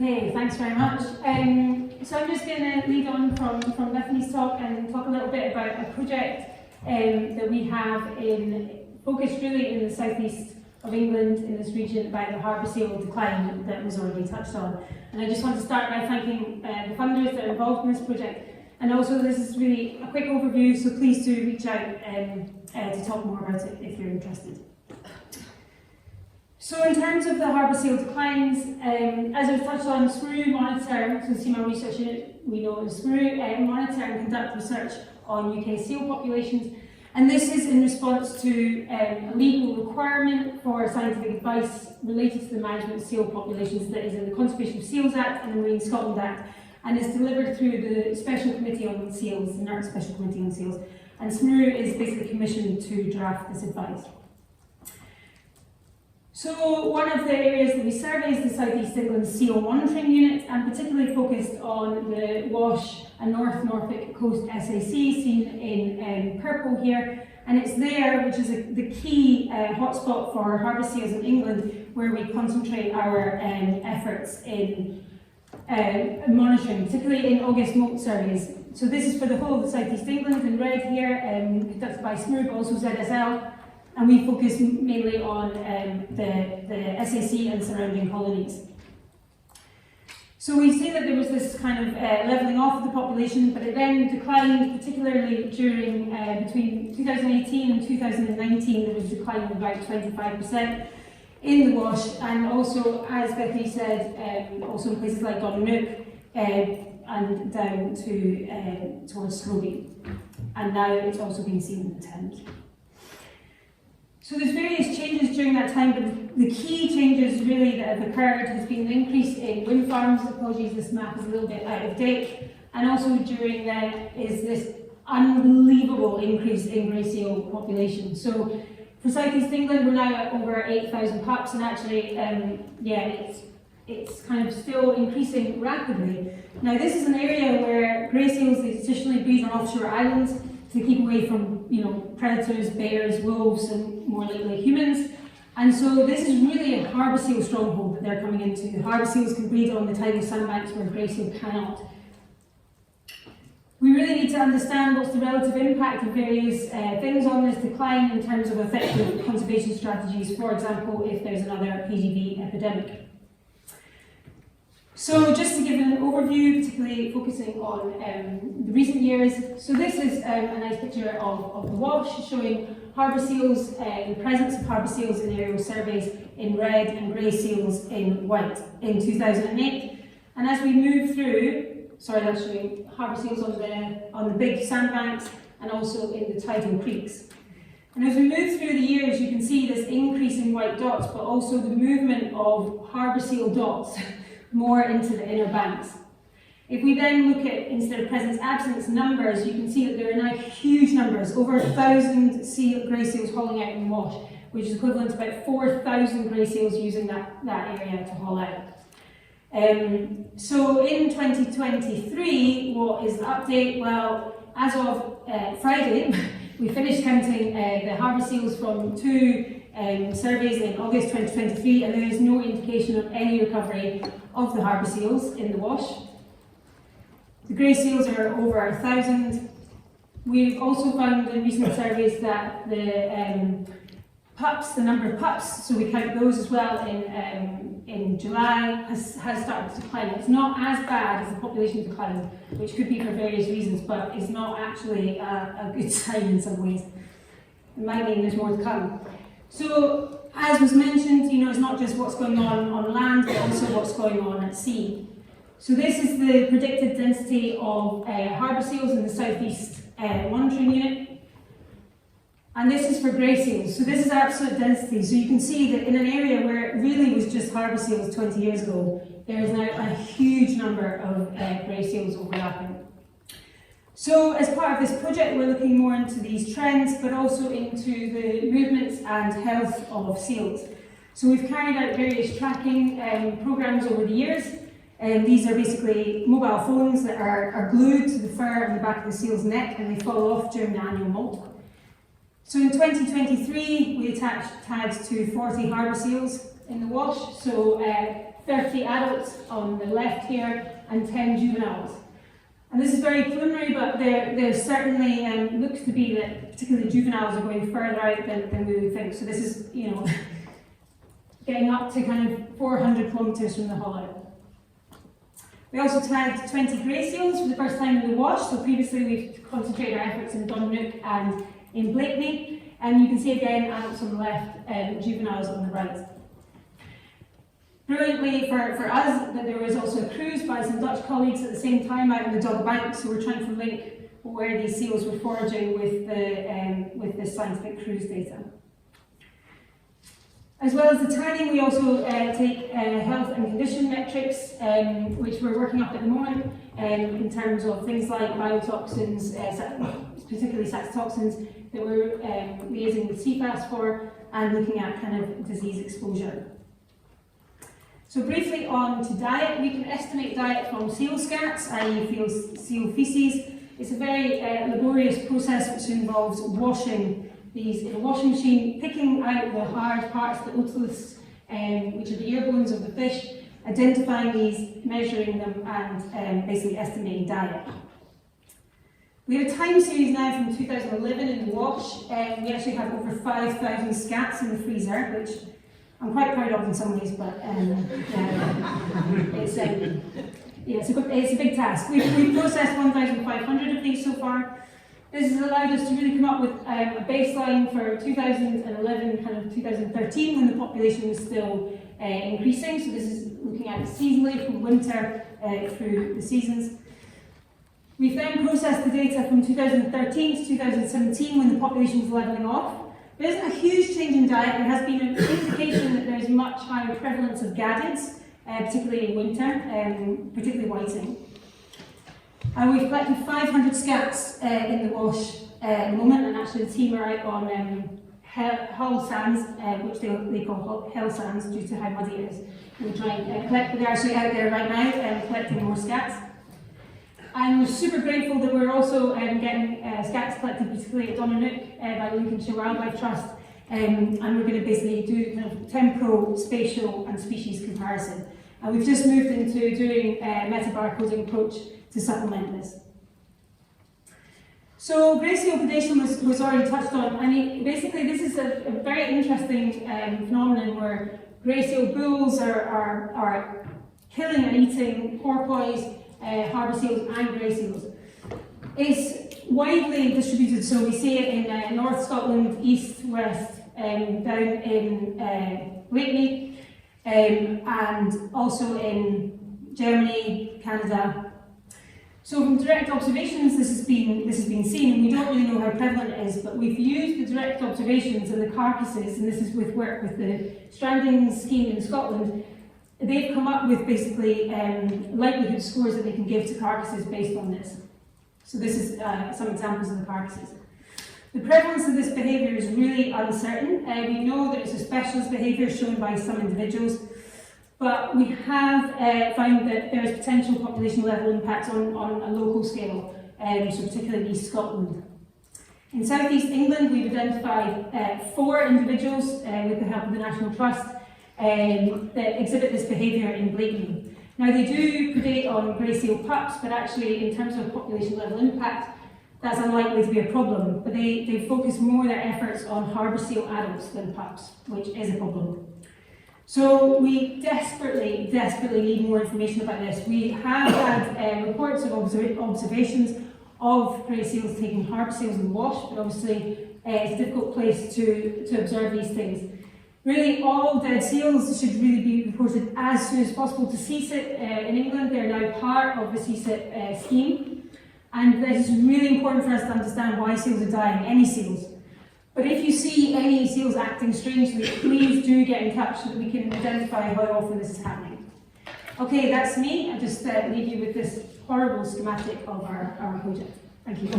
Okay, thanks very much. So I'm just going to lead on from Bethany's talk and talk a little bit about a project that we have focused really in the southeast of England, in this region, about the harbour seal decline that was already touched on. And I just want to start by thanking the funders that are involved in this project. And also, this is really a quick overview, so please do reach out to talk more about it if you're interested. So in terms of the harbour seal declines, as I was touched on, SMRU monitor, so Sea Mammal Research Unit, we know as SMRU, monitor and conduct research on UK seal populations. And this is in response to a legal requirement for scientific advice related to the management of seal populations that is in the Conservation of Seals Act and the Marine Scotland Act, and is delivered through the Special Committee on Seals, the NERC Special Committee on Seals. And SMRU is basically commissioned to draft this advice. So one of the areas that we survey is the South East England Seal Monitoring Unit, and particularly focused on the Wash and North Norfolk Coast SAC, seen in purple here. And it's there, which is the key hotspot for harbour seals in England, where we concentrate our efforts in monitoring, particularly in August moult surveys. So this is for the whole of the South East England in red here, conducted by SMRU, but also ZSL. And we focus mainly on the SAC and surrounding colonies. So we see that there was this kind of levelling off of the population, but it then declined, particularly during between 2018 and 2019. There was a decline of about 25% in the Wash, and also, as Bethany said, also in places like Donnanook and down towards Scrobie. And now it's also been seen in the Thames. So there's various changes during that time, but the key changes really that have occurred has been an increase in wind farms. Apologies, this map is a little bit out of date. And also during that is this unbelievable increase in grey seal population. So for South East England, we're now at over 8,000 pups, and actually, it's kind of still increasing rapidly. Now this is an area where grey seals traditionally breed on offshore islands to keep away from, predators, bears, wolves, and more lately humans. And so this is really a harbour seal stronghold that they're coming into. Harbour seals can breed on the tidal sandbanks where grey seal cannot. We really need to understand what's the relative impact of various things on this decline in terms of effective conservation strategies, for example, if there's another PGV epidemic. So just to give an overview, particularly focusing on the recent years, so this is a nice picture of the Wash showing harbour seals, the presence of harbour seals in aerial surveys in red and grey seals in white in 2008. And as we move through, that's showing harbour seals on the big sandbanks and also in the tidal creeks. And as we move through the years, you can see this increase in white dots, but also the movement of harbour seal dots more into the inner banks. If we then look at, instead of presence absence numbers, you can see that there are now huge numbers, over 1,000 grey seals hauling out in the Wash, which is equivalent to about 4,000 grey seals using that area to haul out. So in 2023, what is the update? Well, as of Friday, we finished counting the harbour seals from 2 surveys in August 2023, and there is no indication of any recovery of the harbour seals in the Wash. The grey seals are over 1,000. We've also found in recent surveys that the number of pups, so we count those as well in July, has started to decline. It's not as bad as the population decline, which could be for various reasons, but it's not actually a good sign in some ways. It might mean there's more to come. So, as was mentioned, it's not just what's going on land, but also what's going on at sea. So this is the predicted density of harbour seals in the South East Monitoring Unit. And this is for grey seals. So this is absolute density. So you can see that in an area where it really was just harbour seals 20 years ago, there is now a huge number of grey seals overlapping. So as part of this project, we're looking more into these trends, but also into the movements and health of seals. So we've carried out various tracking programs over the years. These are basically mobile phones that are glued to the fur on the back of the seal's neck, and they fall off during the annual molt. So in 2023, we attached tags to 40 harbour seals in the Wash. So 30 adults on the left here and 10 juveniles. And this is very preliminary, but there certainly looks to be that particularly juveniles are going further out than we would think. So this is, getting up to kind of 400 kilometres from the hollow. We also tagged 20 grey seals for the first time in the wash. So previously we've concentrated our efforts in Donnonook and in Blakeney. And you can see again adults on the left, juveniles on the right. Brilliantly for us, that there was also a cruise by some Dutch colleagues at the same time out in the Dogger Bank, so we're trying to link where these seals were foraging with this scientific cruise data. As well as the tagging, we also take health and condition metrics, which we're working up at the moment, in terms of things like biotoxins, particularly saxitoxins, that we're liaising with CFAS for, and looking at kind of disease exposure. So briefly on to diet, we can estimate diet from seal scats, i.e. seal feces. It's a very laborious process which involves washing these in a washing machine, picking out the hard parts, the otoliths, which are the ear bones of the fish, identifying these, measuring them, and basically estimating diet. We have a time series now from 2011 in the wash. We actually have over 5,000 scats in the freezer, which I'm quite proud of in some ways, but it's a big task. We've processed 1,500 of these so far. This has allowed us to really come up with a baseline for 2011, kind of 2013, when the population was still increasing. So this is looking at it seasonally from winter through the seasons. We've then processed the data from 2013 to 2017 when the population was levelling off. There isn't a huge change in diet. There has been an indication that there's much higher prevalence of gadids, particularly in winter, particularly whiting. We've collected 500 scats in the wash at the moment, and actually the team are out on hull sands, which they call hell sands due to how muddy it is. We try and collect, they're actually out there right now collecting more scats. And we're super grateful that we're also getting scats collected, particularly at Donnonook by Lincolnshire Wildlife Trust, and we're going to basically do kind of temporal, spatial and species comparison. And we've just moved into doing a meta-barcoding approach to supplement this. So grey seal predation was already touched on. I mean, basically this is a very interesting phenomenon where grey seal bulls are killing and eating porpoise, harbour seals and grey seals. It's widely distributed, so we see it in North Scotland, East, West, down in Blakeney, and also in Germany, Canada. So from direct observations, this has been seen, and we don't really know how prevalent it is, but we've used the direct observations and the carcasses, and this is with work with the stranding scheme in Scotland. They've come up with basically likelihood scores that they can give to carcasses based on this. So this is some examples of the carcasses. The prevalence of this behaviour is really uncertain. We know that it's a specialist behaviour shown by some individuals, but we have found that there is potential population level impacts on a local scale, so particularly in East Scotland. In South East England, we've identified 4 individuals with the help of the National Trust that exhibit this behaviour in Blakeney. Now they do predate on grey seal pups, but actually in terms of population level impact, that's unlikely to be a problem. But they focus more their efforts on harbour seal adults than pups, which is a problem. So we desperately need more information about this. We have had reports of observations of grey seals taking harbour seals in the wash, but obviously it's a difficult place to observe these things. Really, all dead seals should really be reported as soon as possible to CSIT in England. They're now part of the CSIT scheme. And this is really important for us to understand why seals are dying, any seals. But if you see any seals acting strangely, please do get in touch so that we can identify how often this is happening. Okay, that's me. I'll just leave you with this horrible schematic of our project. Thank you.